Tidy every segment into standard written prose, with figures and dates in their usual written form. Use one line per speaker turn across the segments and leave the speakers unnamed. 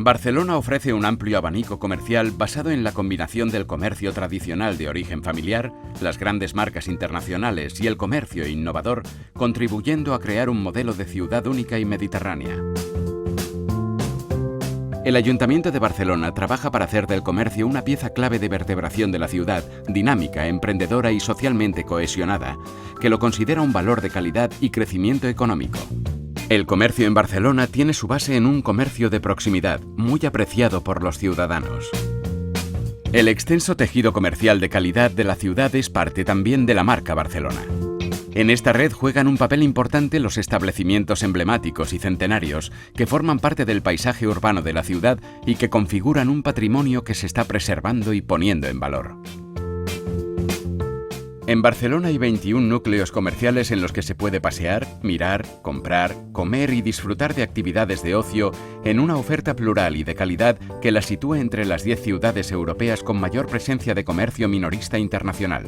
Barcelona ofrece un amplio abanico comercial basado en la combinación del comercio tradicional de origen familiar, las grandes marcas internacionales y el comercio innovador, contribuyendo a crear un modelo de ciudad única y mediterránea. El Ayuntamiento de Barcelona trabaja para hacer del comercio una pieza clave de vertebración de la ciudad, dinámica, emprendedora y socialmente cohesionada, que lo considera un valor de calidad y crecimiento económico. El comercio en Barcelona tiene su base en un comercio de proximidad, muy apreciado por los ciudadanos. El extenso tejido comercial de calidad de la ciudad es parte también de la marca Barcelona. En esta red juegan un papel importante los establecimientos emblemáticos y centenarios que forman parte del paisaje urbano de la ciudad y que configuran un patrimonio que se está preservando y poniendo en valor. En Barcelona hay 21 núcleos comerciales en los que se puede pasear, mirar, comprar, comer y disfrutar de actividades de ocio en una oferta plural y de calidad que la sitúa entre las 10 ciudades europeas con mayor presencia de comercio minorista internacional.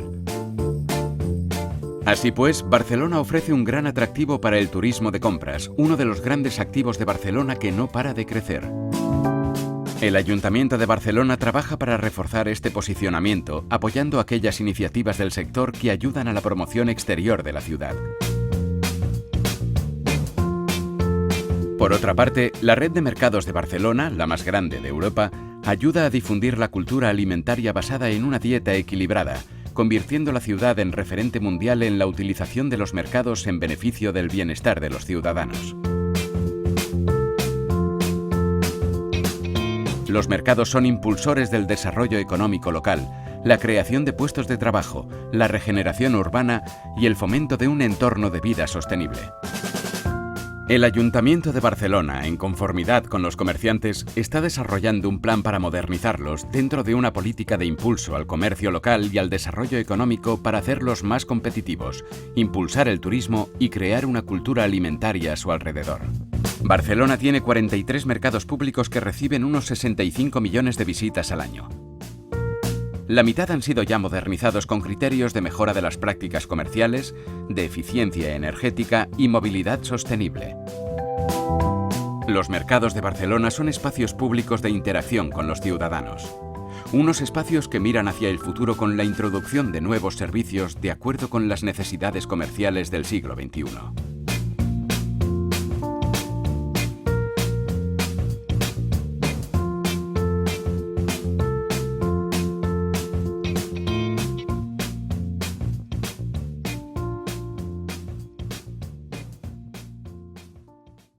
Así pues, Barcelona ofrece un gran atractivo para el turismo de compras, uno de los grandes activos de Barcelona que no para de crecer. El Ayuntamiento de Barcelona trabaja para reforzar este posicionamiento, apoyando aquellas iniciativas del sector que ayudan a la promoción exterior de la ciudad. Por otra parte, la red de mercados de Barcelona, la más grande de Europa, ayuda a difundir la cultura alimentaria basada en una dieta equilibrada, convirtiendo la ciudad en referente mundial en la utilización de los mercados en beneficio del bienestar de los ciudadanos. Los mercados son impulsores del desarrollo económico local, la creación de puestos de trabajo, la regeneración urbana y el fomento de un entorno de vida sostenible. El Ayuntamiento de Barcelona, en conformidad con los comerciantes, está desarrollando un plan para modernizarlos dentro de una política de impulso al comercio local y al desarrollo económico para hacerlos más competitivos, impulsar el turismo y crear una cultura alimentaria a su alrededor. Barcelona tiene 43 mercados públicos que reciben unos 65 millones de visitas al año. La mitad han sido ya modernizados con criterios de mejora de las prácticas comerciales, de eficiencia energética y movilidad sostenible. Los mercados de Barcelona son espacios públicos de interacción con los ciudadanos. Unos espacios que miran hacia el futuro con la introducción de nuevos servicios de acuerdo con las necesidades comerciales del siglo XXI.